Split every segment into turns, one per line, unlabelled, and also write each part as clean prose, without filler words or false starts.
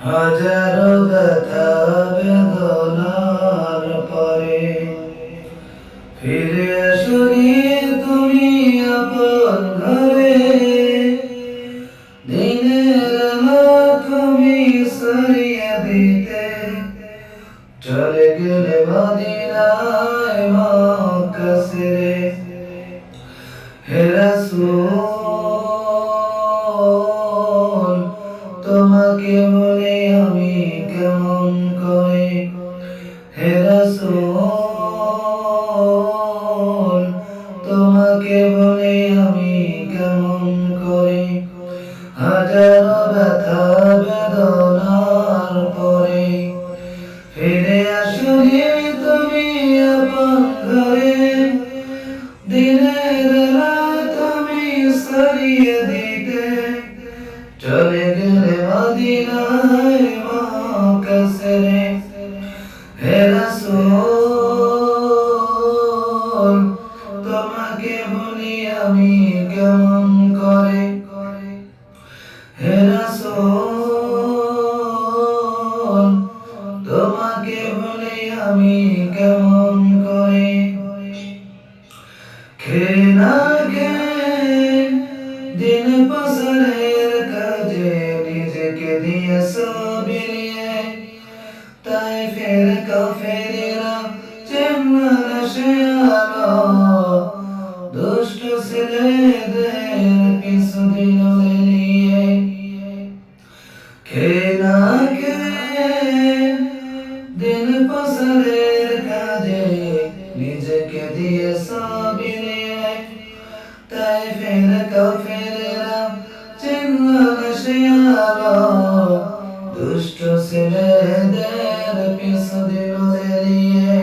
হাজারো ব্যথা বেদনার পরে ফিরে আসনি তুমি আপন ঘরে। দিনের আলো তুমি সরিয়ে দিতে চলে গেলে মদিনায় মক্কা ছেড়ে। হে রাসূল তোমাকে বলে আমি কেমন করে। হে রাসূল তোমাকে বলে আমি কেমন করে। হাজারো ব্যথা বেদনার পরে ফিরে আসনি তুমি আপন ঘরে। দিনের আলো তুমি সরিয়ে দিতে চলে গেলে মদিনায় মক্কা ছেড়ে। হে রাসূল তোমাকে বলি আমি কেমন করে। হে রাসূল তোমাকে বলি আমি কেমন করে। খেয়ে না খেয়ে দিন পাসারের কাজে নিজেকে দিয়েছ বিলিয়ে। তাই ফের কাফেরেরা চিনল না সে আলো। দুষ্ট ছেলেদের পিছু দিল লেলিয়ে। খেয়ে না খেয়ে দিন পাসারের কাজে নিজেকে দিয়েছ বিলিয়ে। তাই ফের কাফেরেরা চিনল না সে আলো। দুষ্ট ছেলেদের পিছু দিল লেলিয়ে।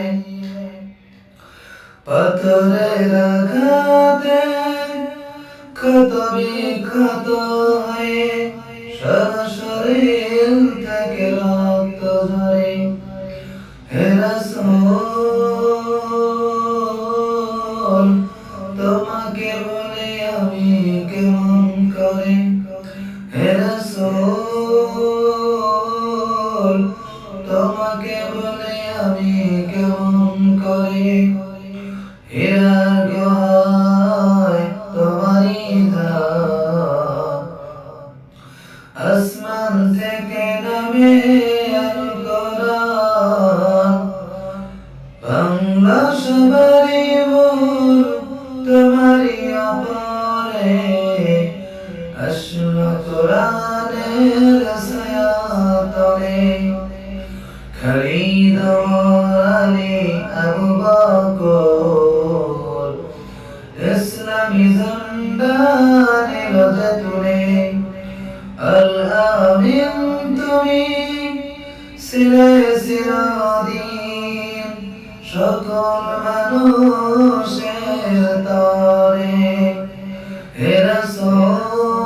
পাথরের আঘাতে ক্ষত বিক্ষত হয়ে সারা শরীর থেকে রক্ত ঝরে। হে রাসূল তোমাকে বলে আমি কেমন করে। হে রাসূল তোমাকে বলে আমি কেমন করে। হীরার গুহায় তোমারই ধান আসমান থেকে নামে আল কোরআন। বাংলা সবারই ভুল তোমারই অপরে আসলো কোরআনের ছায়াতলে। খালিদ আলী আবু বকর ইসলামী ঝান্ডা নিল যে তুলে। আল আমিন তুমি ছিলে চিরদিন সকল মানুষের তরে। হে রাসূল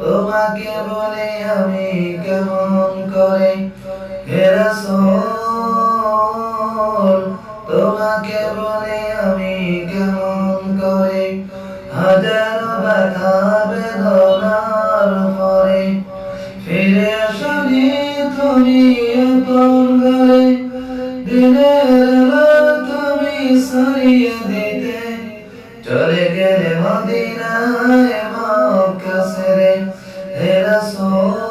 তোমাকে বলে আমি কেমন করে। হে রাসূল তোমাকে বলে আমি কেমন করে। হাজারো ব্যথা বেদনার পরে ফিরে আসনি তুমি আপন ঘরে। দিনের আলো তুমি সরিয়ে দিতে চলে গেলে মদিনায় মক্কা ছেড়ে। হে রাসূল